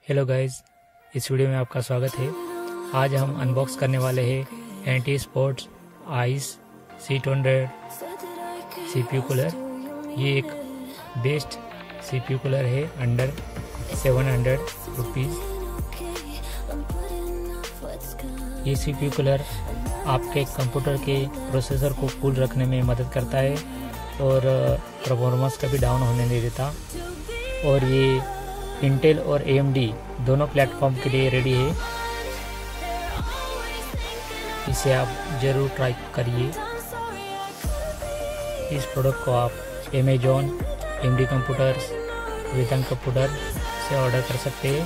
Hello guys, इस video में आपका स्वागत है। आज हम अनबॉक्स करने वाले हैं anti sports ice C200 CPU cooler. ये एक बेस्ट CPU कूलर है अंडर 700 रुपीज़। ये CPU कूलर आपके कंप्यूटर के प्रोसेसर को कूल रखने में मदद करता है और परफॉर्मेंस कभी डाउन होने नहीं देता। और ये इंटेल और AMD दोनों प्लेटफॉर्म के लिए रेडी है। इसे आप ज़रूर ट्राई करिए। इस प्रोडक्ट को आप अमेजॉन, AMD कंप्यूटर्स, वेदांत कंप्यूटर से ऑर्डर कर सकते हैं।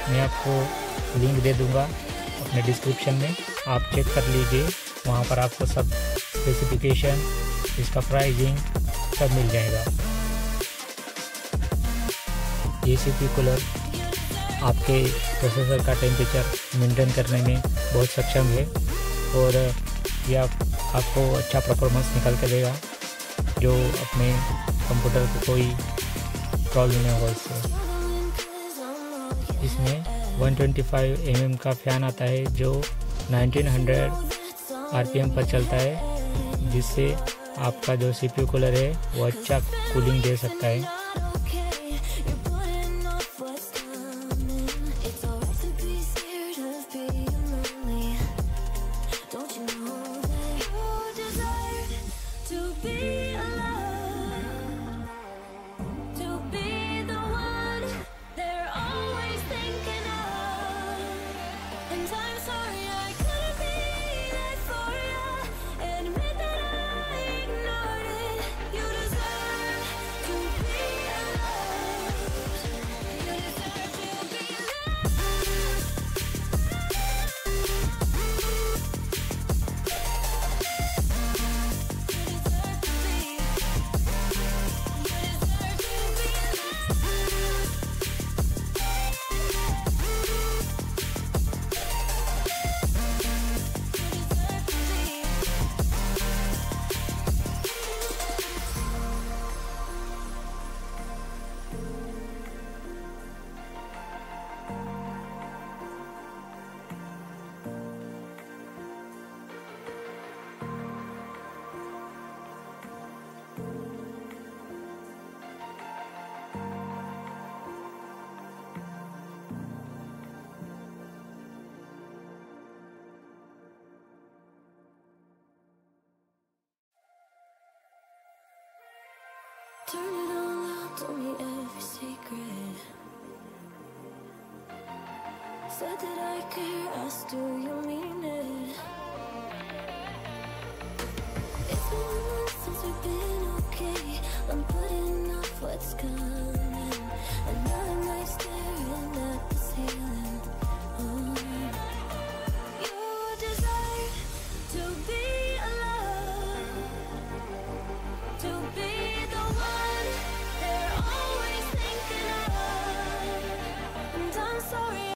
मैं आपको लिंक दे दूंगा अपने डिस्क्रिप्शन में, आप चेक कर लीजिए। वहाँ पर आपको सब स्पेसिफिकेशन, इसका प्राइसिंग सब मिल जाएगा। ये CPU कूलर आपके प्रोसेसर का टेम्परेचर मेंटेन करने में बहुत सक्षम है और ये आपको अच्छा परफॉर्मेंस निकाल के देगा, जो अपने कंप्यूटर को कोई प्रॉब्लम नहीं होगा इससे। इसमें 125 mm का फ़ैन आता है जो 1900 RPM पर चलता है, जिससे आपका जो CPU कूलर है वो अच्छा कूलिंग दे सकता है। Turn it all out, told me every secret. Said that I care, asked do you mean it?